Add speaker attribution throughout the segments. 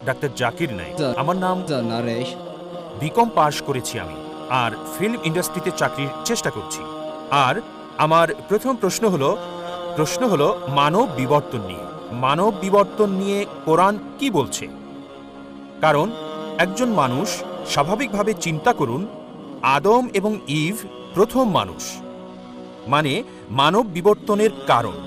Speaker 1: Doctor Zakir Naik. আমার নাম
Speaker 2: Naresh.
Speaker 1: BCom পাশ করেছি আমি, আর ফিল্ম ইন্ডাস্ট্রিতে চাকরির চেষ্টা করছি। আর আমার প্রথম প্রশ্ন হলো মানব বিবর্তন নিয়ে। মানব বিবর্তন নিয়ে কোরআন কি বলছে? কারণ একজন মানুষ, স্বাভাবিকভাবে চিন্তা করুন, আদম এবং ইভ প্রথম মানুষ, মানে মানব বিবর্তনের কারণ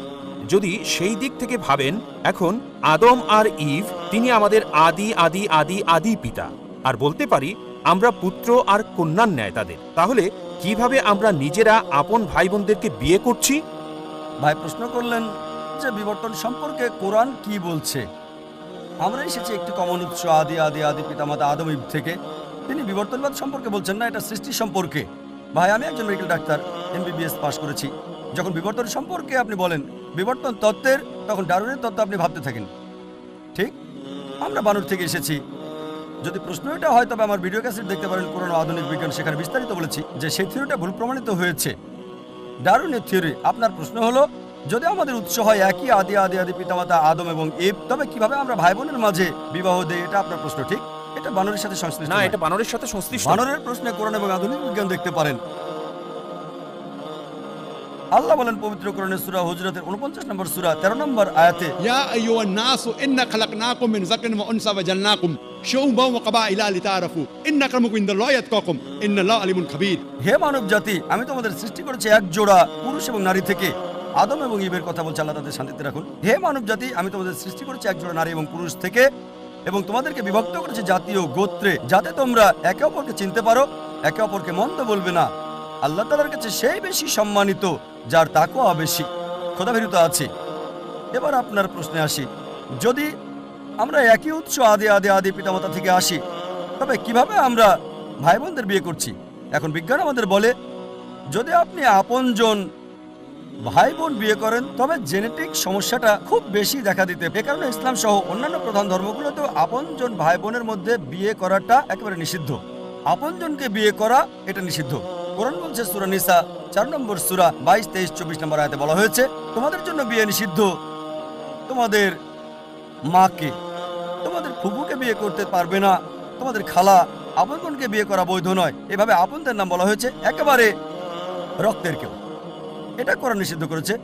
Speaker 1: যদি সেই দিক থেকে ভাবেন, এখন আদম আর ইভ তিনি আমাদের আদি আদি আদি আদি পিতা, আর বলতে পারি আমরা পুত্র আর কন্যার ন্যায় তাদের। তাহলে কিভাবে আমরা নিজেরা আপন ভাই বোনদেরকে বিয়ে করছি?
Speaker 3: ভাই প্রশ্ন করলেন যে বিবর্তন সম্পর্কে কোরআন কি বলছে। আমরা এসেছি একটি কমন উৎস, আদি আদি আদি পিতামাতা আদম ইব থেকে। তিনি বিবর্তনবাদ সম্পর্কে বলছেন না, এটা সৃষ্টি সম্পর্কে। ভাই আমি একজন মেডিকেল ডাক্তার, MBBS পাশ করেছি। যখন বিবর্তন সম্পর্কে আপনি বলেন বিবর্তন তত্ত্বের, তখন ডারউইনের তত্ত্ব আপনি ভাবতে থাকেন। ঠিক, আমরা বানর থেকে এসেছি। যদি প্রশ্ন এটা হয় তবে আমার ভিডিও ক্যাসেট দেখতে পারেন, কোরআন ও আধুনিক বিজ্ঞান, সেখানে বিস্তারিত বলেছি যে সেই থিওরিটা ভুল প্রমাণিত হয়েছে, ডারউইনের থিওরি। আপনার প্রশ্ন হলো যদি আমাদের উৎস হয় একই আদি আদি আদি পিতামাতা আদম এবং ইভ, তবে কিভাবে আমরা ভাই বোনের মাঝে বিবাহ দেই? এটা আপনার প্রশ্ন। ঠিক, এটা বানরের সাথে সংশ্লিষ্ট
Speaker 1: না,
Speaker 3: নয়।
Speaker 1: এটা বানরের সাথে সংশ্লিষ্ট।
Speaker 3: বানরের প্রশ্নে কোরআন এবং আধুনিক বিজ্ঞান দেখতে পারেন। আল্লাহ বলেন পবিত্র কোরআনের সূরা হুজরাতের 49 নম্বর সূরা 13 নম্বর আয়াতে,
Speaker 4: ইয়া আইয়ুহান নাসু ইন্না খালাকনাকুম মিন যাকারিন ওয়া উনসা ওয়া জালনাকুম শুউবান ওয়া কাবাইলা লিতাআরাফু ইন্না আক্রামাকুম ইনদাল্লাহি আতকাকুম ইন্নাল্লাহু আলিমুন খাবীর।
Speaker 3: হে মানব জাতি, আমি তোমাদের সৃষ্টি করেছি এক জোড়া পুরুষ এবং নারী থেকে। আদম এবং ইভের কথা বলছে, আল্লাহ তাদের শান্তিতে রাখুন। হে মানব জাতি, আমি তোমাদের সৃষ্টি করেছি এক জোড়া নারী এবং পুরুষ থেকে, এবং তোমাদেরকে বিভক্ত করেছি জাতি ও গোত্রে, যাতে তোমরা একে অপরকে চিনতে পারো, একে অপরকে মন্দ বলবে না। আল্লাহ তাআলার কাছে সেই বেশি সম্মানিত যার তাকওয়া বেশি, খোদাভীরুতা আছে। এবার আপনার প্রশ্নে আসি, যদি আমরা একই উৎস আদি আদি আদি পিতামাতা থেকে আসি, তবে কিভাবে আমরা ভাই বোনদের বিয়ে করছি? এখন বিজ্ঞান আমাদের বলে যদি আপনি আপনজন ভাই বোন বিয়ে করেন তবে জেনেটিক সমস্যাটা খুব বেশি দেখা দিতে। এ কারণে ইসলাম সহ অন্যান্য প্রধান ধর্মগুলোতেও আপনজন ভাই বোনের মধ্যে বিয়ে করাটা একেবারে নিষিদ্ধ। আপনজনকে বিয়ে করা এটা নিষিদ্ধ। কোরআন বলছে সূরা নিসা 4 নম্বর সূরা 22, 23, 24 নম্বর আয়াতে বলা হয়েছে তোমাদের জন্য বিয়ে নিষিদ্ধ তোমাদের মাকে, তোমাদের ফুফুকে বিয়ে করতে পারবে না, তোমাদের খালা, আপনজনকে বিয়ে করা বৈধ নয়। এভাবে আপনদের নাম বলা হয়েছে, একেবারে রক্তের কেউ। এটা কোরআন নিষিদ্ধ করেছে,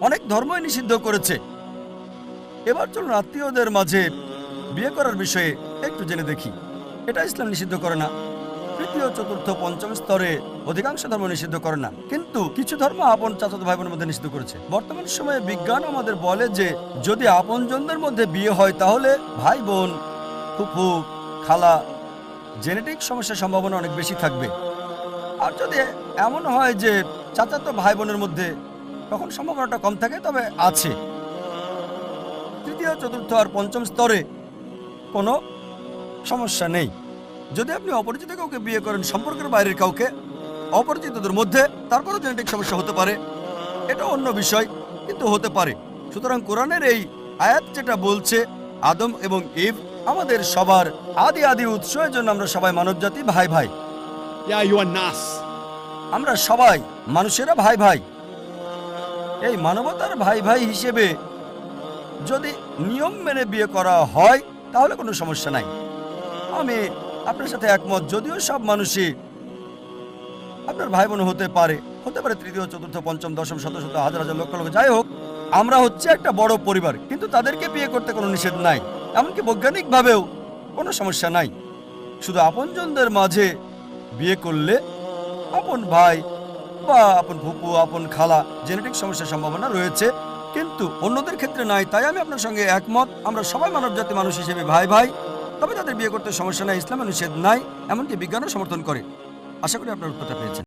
Speaker 3: অনেক ধর্মই নিষিদ্ধ করেছে। এবার চলুন আত্মীয়দের মাঝে বিয়ে করার বিষয়ে একটু জেনে দেখি। এটা ইসলাম নিষিদ্ধ করে না। তৃতীয়, চতুর্থ, পঞ্চম স্তরে অধিকাংশ ধর্ম নিষিদ্ধ করে না, কিন্তু কিছু ধর্ম আপন চাচাতো ভাই বোনের মধ্যে নিষিদ্ধ করেছে। বর্তমান সময়ে বিজ্ঞান আমাদের বলে যে যদি আপনজনদের মধ্যে বিয়ে হয় তাহলে ভাই বোন, ফুফু, খালা, জেনেটিক সমস্যার সম্ভাবনা অনেক বেশি থাকবে। আর যদি এমন হয় যে চাচাতো ভাই বোনের মধ্যে, তখন সম্ভাবনাটা কম থাকে, তবে আছে। তৃতীয়, চতুর্থ আর পঞ্চম স্তরে কোনো সমস্যা নেই। যদি আপনি অপরিচিত কাউকে বিয়ে করেন, সম্পর্কের বাইরের কাউকে, অপরিচিতদের মধ্যে, তারপরও জেনেটিক সমস্যা হতে পারে, এটা অন্য বিষয়, কিন্তু হতে পারে। সুতরাং কোরআনের এই আয়াত যেটা বলছে আদম এবং ইভ আমাদের সবার আদি আদি উৎস, এর জন্য আমরা সবাই মানবজাতি, ভাই ভাই।
Speaker 4: ইয়া আইয়ুহান নাস,
Speaker 3: আমরা সবাই মানুষেরা ভাই ভাই। এই মানবতার ভাই ভাই হিসেবে যদি নিয়ম মেনে বিয়ে করা হয় তাহলে কোনো সমস্যা নাই। আমি আপনার সাথে একমত, যদিও সব মানুষই আপনার ভাই বোন হতে পারে, তৃতীয়, চতুর্থ, পঞ্চম, দশম, শত শত, হাজার হাজার, লক্ষ লক্ষ, যাই হোক, আমরা হচ্ছে একটা বড় পরিবার, কিন্তু তাদেরকে বিয়ে করতে কোনো নিষেধ নাই, এমনকি বৈজ্ঞানিকভাবেও কোনো সমস্যা নাই। শুধু আপনজনদের মাঝে বিয়ে করলে আপন ভাই বা আপন ফুপু, আপন খালা, জেনেটিক সমস্যার সম্ভাবনা রয়েছে, কিন্তু অন্যদের ক্ষেত্রে নাই। তাই আমি আপনার সঙ্গে একমত, আমরা সবাই মানবজাতি মানুষ হিসেবে ভাই ভাই, তবে তাদের বিয়ে করতে সমস্যা নাই, ইসলামে নিষেধ নাই, এমনকি বিজ্ঞানও সমর্থন করে। আশা করি আপনার উত্তরটা পেয়েছেন।